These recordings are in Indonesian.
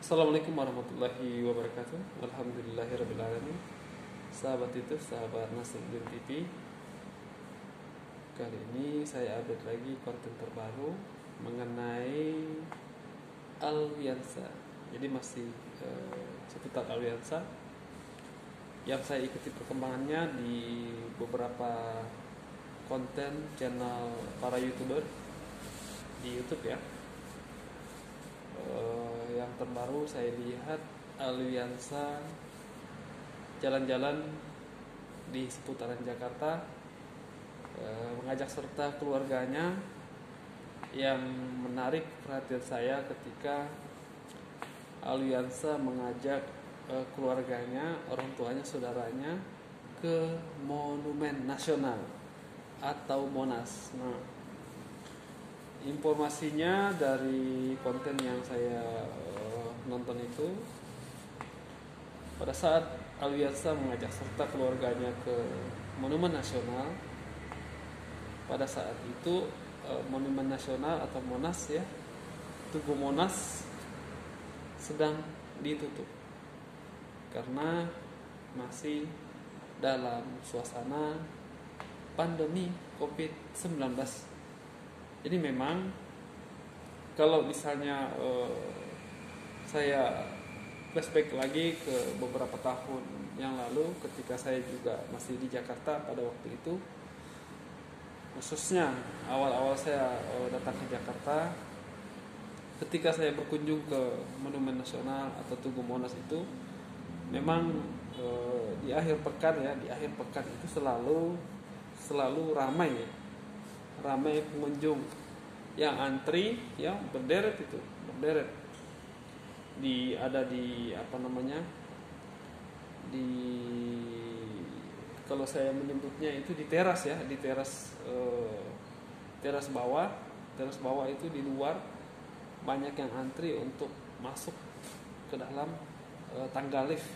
Assalamualaikum warahmatullahi wabarakatuh. Alhamdulillahirrabbilalamin. Sahabat itu, sahabat Nasruddin TV. Kali ini saya update lagi konten terbaru mengenai Alwiansa. Jadi masih seputar Alwiansa yang saya ikuti perkembangannya di beberapa konten channel para YouTuber di YouTube ya. Yang terbaru saya lihat Alwiansa jalan-jalan di seputaran Jakarta, mengajak serta keluarganya. Yang menarik perhatian saya ketika Alwiansa mengajak keluarganya, orang tuanya, saudaranya ke Monumen Nasional atau Monas. Nah, informasinya dari konten yang saya nonton itu, pada saat Alwiansa mengajak serta keluarganya ke Monumen Nasional, pada saat itu Monumen Nasional atau Monas ya, Tugu Monas sedang ditutup karena masih dalam suasana pandemi COVID-19. Jadi memang kalau misalnya saya flashback lagi ke beberapa tahun yang lalu ketika saya juga masih di Jakarta pada waktu itu, khususnya awal-awal saya datang ke Jakarta, ketika saya berkunjung ke Monumen Nasional atau Tugu Monas itu, memang di akhir pekan itu selalu ramai ya. Ramai pengunjung yang antri ya, berderet di kalau saya menyebutnya itu di teras ya, di teras bawah itu di luar banyak yang antri untuk masuk ke dalam tangga lift.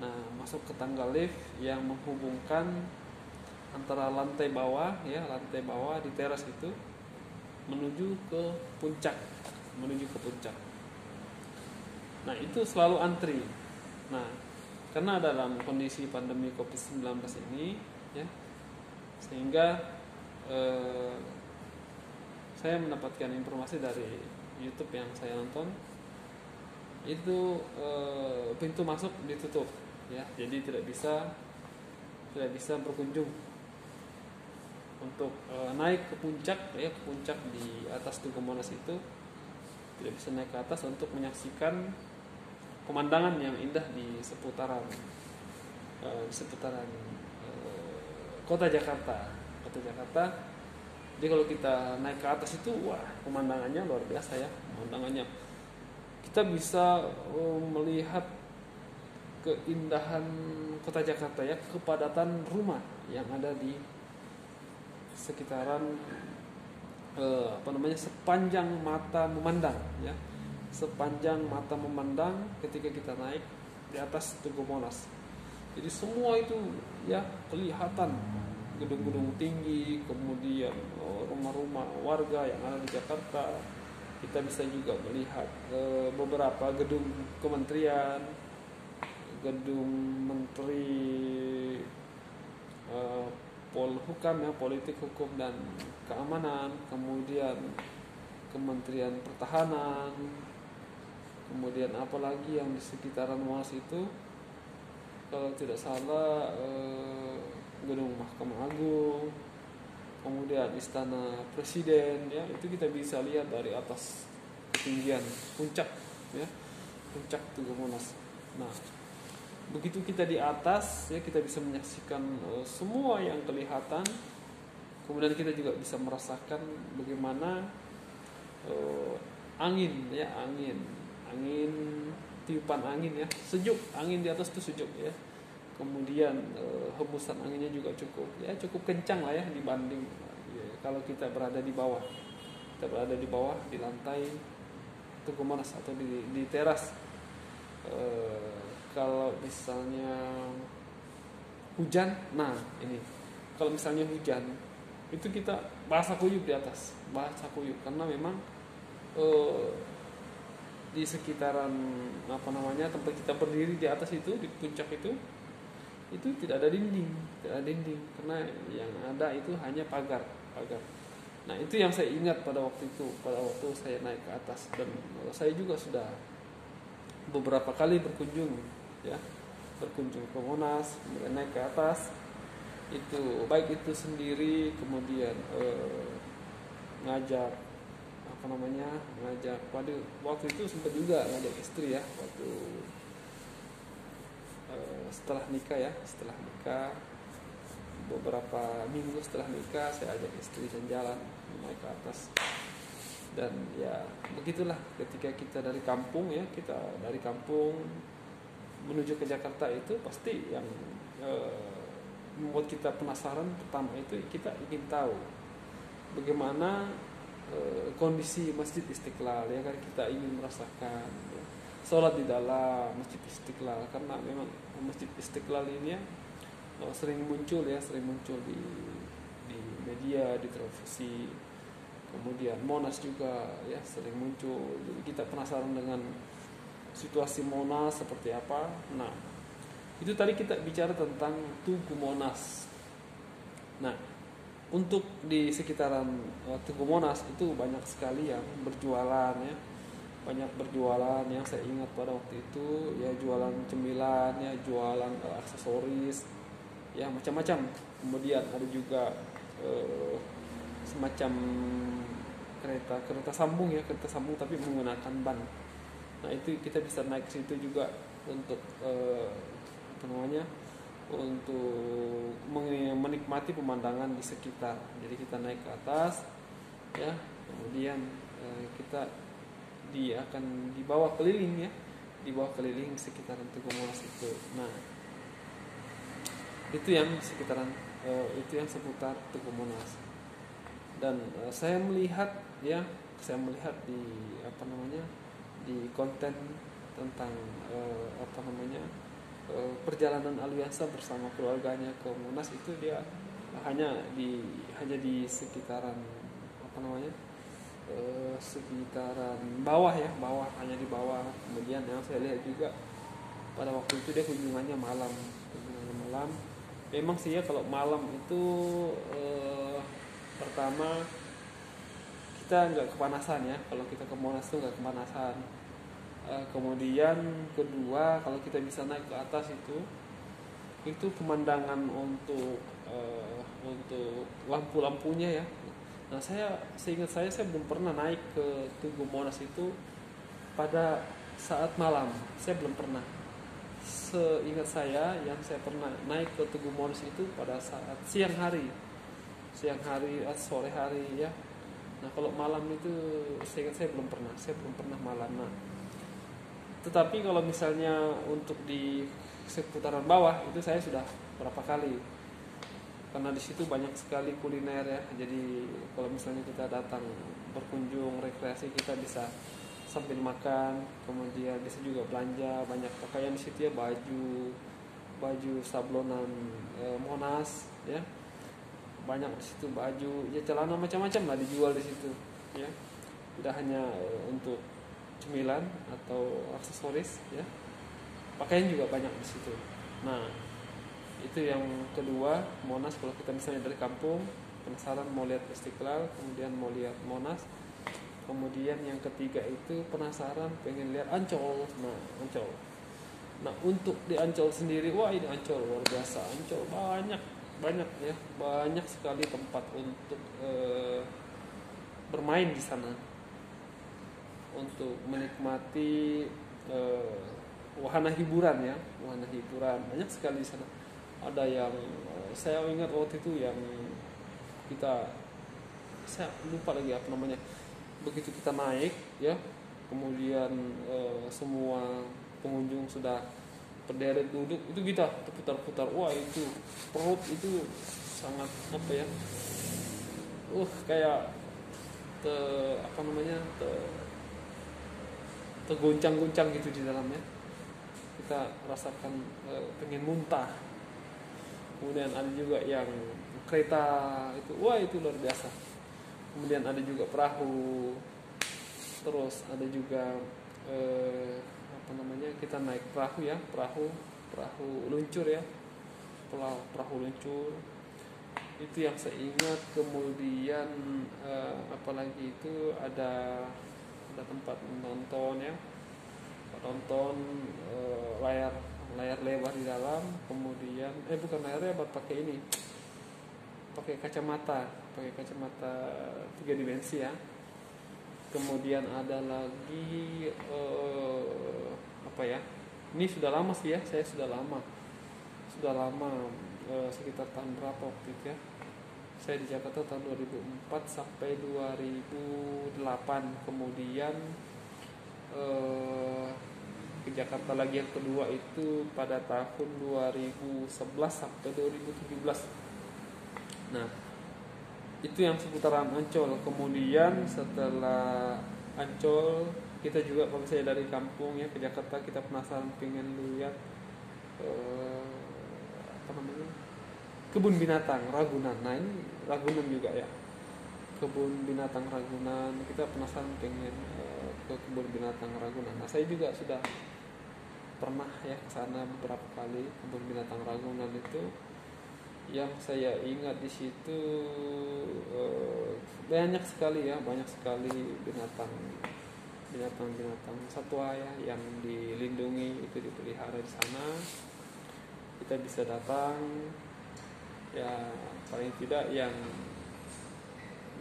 Nah, masuk ke tangga lift yang menghubungkan antara lantai bawah di teras itu menuju ke puncak. Nah, itu selalu antri. Nah, karena dalam kondisi pandemi COVID-19 ini ya, sehingga saya mendapatkan informasi dari YouTube yang saya nonton itu, pintu masuk ditutup ya, jadi tidak bisa berkunjung untuk naik ke puncak ya, ke puncak di atas Tugu Monas itu tidak bisa naik ke atas untuk menyaksikan pemandangan yang indah di seputaran kota Jakarta. Jadi kalau kita naik ke atas itu, wah, pemandangannya luar biasa ya, pemandangannya. Kita bisa melihat keindahan kota Jakarta ya, kepadatan rumah yang ada di sekitaran sepanjang mata memandang ya, ketika kita naik di atas Tugu Monas. Jadi semua itu ya kelihatan, gedung-gedung tinggi, kemudian rumah-rumah warga yang ada di Jakarta. Kita bisa juga melihat beberapa gedung kementerian, gedung menteri Polhukam ya, politik, hukum dan keamanan, kemudian Kementerian Pertahanan, kemudian apalagi yang di sekitaran Monas itu, kalau tidak salah gedung Mahkamah Agung, kemudian Istana Presiden ya, itu kita bisa lihat dari atas ketinggian puncak Tugu Monas. Nah, begitu kita di atas ya, kita bisa menyaksikan semua yang kelihatan. Kemudian kita juga bisa merasakan bagaimana angin, tiupan angin ya, sejuk, angin di atas itu sejuk ya. Kemudian hembusan anginnya juga cukup kencang lah ya, dibanding kalau kita berada di bawah. Di lantai Tugu Monas atau di teras. Kalau misalnya hujan, nah ini kalau misalnya hujan itu kita basah kuyup di atas, karena memang di sekitaran tempat kita berdiri di atas itu, di puncak itu tidak ada dinding, karena yang ada itu hanya pagar. Nah, itu yang saya ingat pada waktu saya naik ke atas. Dan saya juga sudah beberapa kali berkunjung ke Monas, kemudian naik ke atas itu, baik itu sendiri, kemudian ngajak waktu itu sempat juga ngajak istri ya, waktu setelah nikah beberapa minggu setelah nikah saya ajak istri jalan naik ke atas. Dan ya begitulah, ketika kita dari kampung menuju ke Jakarta, itu pasti yang membuat kita penasaran pertama itu kita ingin tahu bagaimana kondisi Masjid Istiqlal, ya kan. Kita ingin merasakan sholat di dalam Masjid Istiqlal, karena memang Masjid Istiqlal ini ya sering muncul di media, di televisi. Kemudian Monas juga ya sering muncul. Jadi kita penasaran dengan situasi Monas seperti apa. Nah, itu tadi kita bicara tentang Tugu Monas. Nah, untuk di sekitaran Tugu Monas itu banyak sekali yang berjualan ya. Banyak berjualan yang saya ingat pada waktu itu ya, jualan cemilan ya, jualan aksesoris ya, macam-macam. Kemudian ada juga semacam kereta sambung tapi menggunakan ban. Nah, itu kita bisa naik ke situ juga untuk untuk menikmati pemandangan di sekitar. Jadi kita naik ke atas ya, kemudian kita akan dibawa keliling sekitaran Tugu Monas itu. Nah, itu yang seputar Tugu Monas. Dan saya melihat di di konten tentang perjalanan Aliansa bersama keluarganya ke Monas, itu dia hanya di sekitaran sekitaran bawah, hanya di bawah. Kemudian yang saya lihat juga pada waktu itu dia kunjungannya malam. Memang sih ya, kalau malam itu pertama kita nggak kepanasan ya, kalau kita ke Monas tuh nggak kepanasan. Kemudian kedua, kalau kita bisa naik ke atas itu pemandangan untuk lampu-lampunya ya. Nah, seingat saya belum pernah naik ke Tugu Monas itu pada saat malam. Saya belum pernah. Seingat saya, yang saya pernah naik ke Tugu Monas itu pada saat siang hari atau sore hari ya. Nah, kalau malam itu seingat saya belum pernah malam. Nah, tetapi kalau misalnya untuk di seputaran bawah itu saya sudah berapa kali, karena di situ banyak sekali kuliner ya. Jadi kalau misalnya kita datang berkunjung rekreasi, kita bisa sambil makan, kemudian bisa juga belanja. Banyak pakaian di situ ya, baju sablonan Monas ya, banyak di situ, baju ya, celana macam-macam lah dijual di situ ya. Tidak hanya untuk cemilan atau aksesoris ya, pakaian juga banyak di situ. Nah, itu yang kedua, Monas. Kalau kita misalnya dari kampung penasaran mau lihat Istiqlal, kemudian mau lihat Monas. Kemudian yang ketiga itu penasaran pengen lihat Ancol. Nah, Ancol. Nah, untuk di Ancol sendiri, wah ini Ancol luar biasa. Ancol banyak ya, banyak sekali tempat untuk bermain di sana, untuk menikmati wahana hiburan ya, banyak sekali di sana. Ada yang saya ingat waktu itu yang saya lupa lagi apa namanya. Begitu kita naik ya, kemudian semua pengunjung sudah berderet duduk, itu kita putar-putar. Wah, itu perut itu sangat kayak tergoncang-goncang gitu di dalamnya. Kita rasakan pengen muntah. Kemudian ada juga yang kereta itu, wah itu luar biasa. Kemudian ada juga perahu, terus ada juga apa namanya, kita naik perahu ya, perahu luncur ya, perahu luncur itu yang saya ingat. Kemudian apalagi itu ada tempat menonton ya, nonton layar lebar di dalam. Kemudian bukan layar lebar, pakai kacamata 3 dimensi ya. Kemudian ada lagi apa ya, ini sudah lama sih ya, saya sudah lama sekitar tahun berapa waktu itu ya, saya di Jakarta tahun 2004 sampai 2008. Kemudian ke Jakarta lagi yang kedua itu pada tahun 2011 sampai 2017. Nah, itu yang seputaran Ancol. Kemudian setelah Ancol, kita juga kalau saya dari kampung ya ke Jakarta, kita penasaran pengen lihat apa namanya, kebun binatang Ragunan. Nah, ini Ragunan juga ya, kebun binatang Ragunan. Kita penasaran pengen ke kebun binatang Ragunan. Nah, saya juga sudah pernah ya ke sana beberapa kali. Kebun binatang Ragunan itu yang saya ingat di situ banyak sekali binatang satwa ya yang dilindungi, itu dipelihara di sana. Kita bisa datang ya, paling tidak yang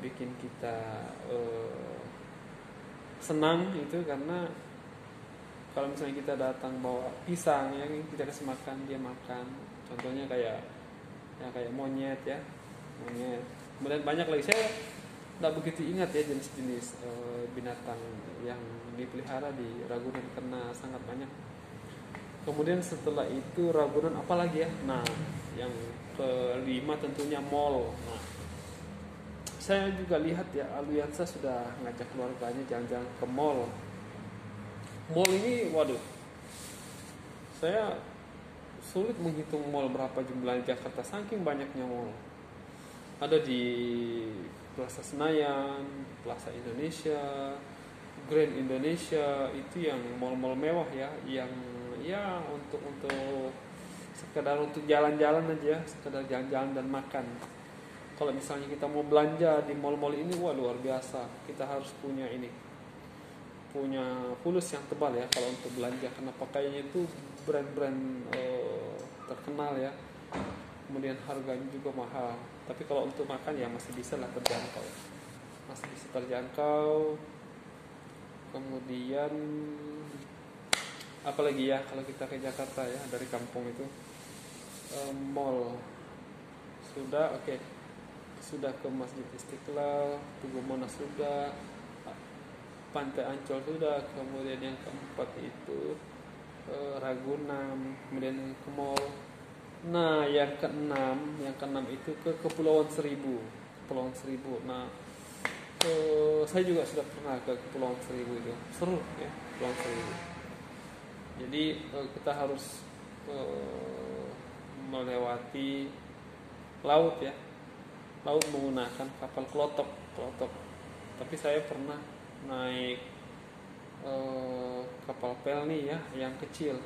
bikin kita senang itu karena kalau misalnya kita datang bawa pisang ya, kita kasih makan, dia makan. Contohnya kayak monyet ya, kemudian banyak lagi, saya tidak begitu ingat ya jenis-jenis binatang yang dipelihara di Ragunan karena sangat banyak. Kemudian setelah itu Ragunan apalagi ya, nah yang kelima tentunya mall. Nah, saya juga lihat ya, Alwiansa sudah ngajak keluarganya jalan-jalan ke mall. Mall ini, waduh, saya sulit menghitung mall berapa jumlah di Jakarta, saking banyaknya mall. Ada di Plaza Senayan, Plaza Indonesia, Grand Indonesia, itu yang mall-mall mewah ya, yang ya untuk sekedar untuk jalan-jalan aja, sekedar jalan-jalan dan makan. Kalau misalnya kita mau belanja di mall-mall ini, wah luar biasa. Kita harus punya fulus yang tebal ya kalau untuk belanja, karena pakaiannya itu brand-brand terkenal ya. Kemudian harganya juga mahal. Tapi kalau untuk makan ya masih bisa lah terjangkau. Kemudian apalagi ya kalau kita ke Jakarta ya dari kampung itu, mall sudah, oke. Sudah ke Masjid Istiqlal, Tugu Monas sudah, Pantai Ancol sudah, kemudian yang keempat itu Ragunan, kemudian ke mall. Nah, yang keenam itu ke Kepulauan Seribu. Nah, saya juga sudah pernah ke Kepulauan Seribu, itu seru ya, Kepulauan Seribu. Jadi kita harus melewati laut ya, laut menggunakan kapal klotok. Tapi saya pernah naik kapal pelni ya, yang kecil,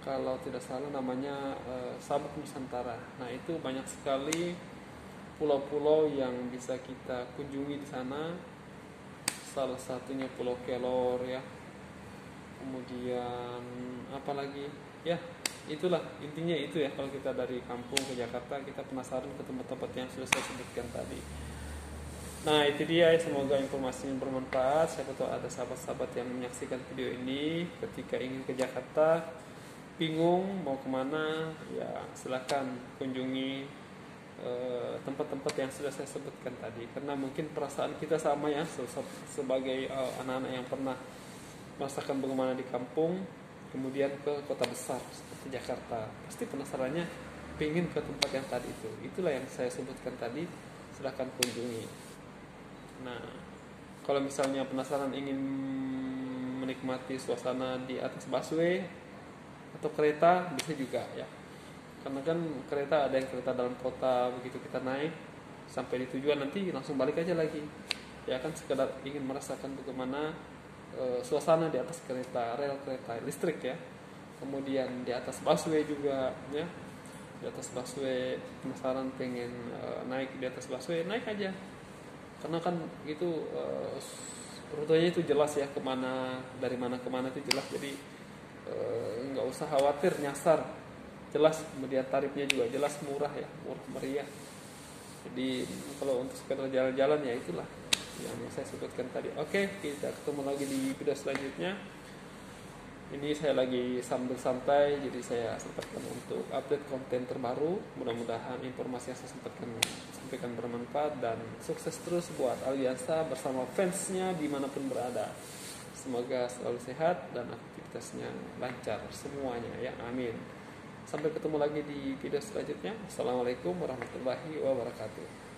kalau tidak salah namanya Sabuk Nusantara. Nah, itu banyak sekali pulau-pulau yang bisa kita kunjungi di sana. Salah satunya Pulau Kelor ya. Kemudian apalagi ya, itulah intinya itu ya, kalau kita dari kampung ke Jakarta kita penasaran ke tempat-tempat yang sudah saya sebutkan tadi. Nah, itu dia, semoga informasinya bermanfaat. Siapa tahu ada sahabat-sahabat yang menyaksikan video ini ketika ingin ke Jakarta, bingung mau kemana, ya silakan kunjungi tempat-tempat yang sudah saya sebutkan tadi. Karena mungkin perasaan kita sama ya, sebagai anak-anak yang pernah merasakan bagaimana di kampung, kemudian ke kota besar seperti Jakarta, pasti penasarannya pengen ke tempat yang tadi itu. Itulah yang saya sebutkan tadi, silakan kunjungi. Nah, kalau misalnya penasaran ingin menikmati suasana di atas busway atau kereta, bisa juga ya. Karena kan kereta ada yang kereta dalam kota, begitu kita naik sampai di tujuan nanti langsung balik aja lagi. Ya kan, sekedar ingin merasakan bagaimana suasana di atas kereta rel kereta listrik ya. Kemudian di atas busway juga ya, di atas busway penasaran pengen naik di atas busway, naik aja, karena kan itu rutenya itu jelas ya, kemana dari mana kemana itu jelas, jadi nggak usah khawatir nyasar, jelas. Kemudian tarifnya juga jelas, murah ya, murah meriah. Jadi kalau untuk sekedar jalan-jalan ya itulah yang saya sebutkan tadi. Oke, kita ketemu lagi di video selanjutnya. Ini saya lagi sambil santai, jadi saya sempatkan untuk update konten terbaru. Mudah-mudahan informasi yang saya sampaikan bermanfaat, dan sukses terus buat Aliansa bersama fansnya dimanapun berada. Semoga selalu sehat dan aktivitasnya lancar semuanya ya, amin. Sampai ketemu lagi di video selanjutnya. Assalamualaikum warahmatullahi wabarakatuh.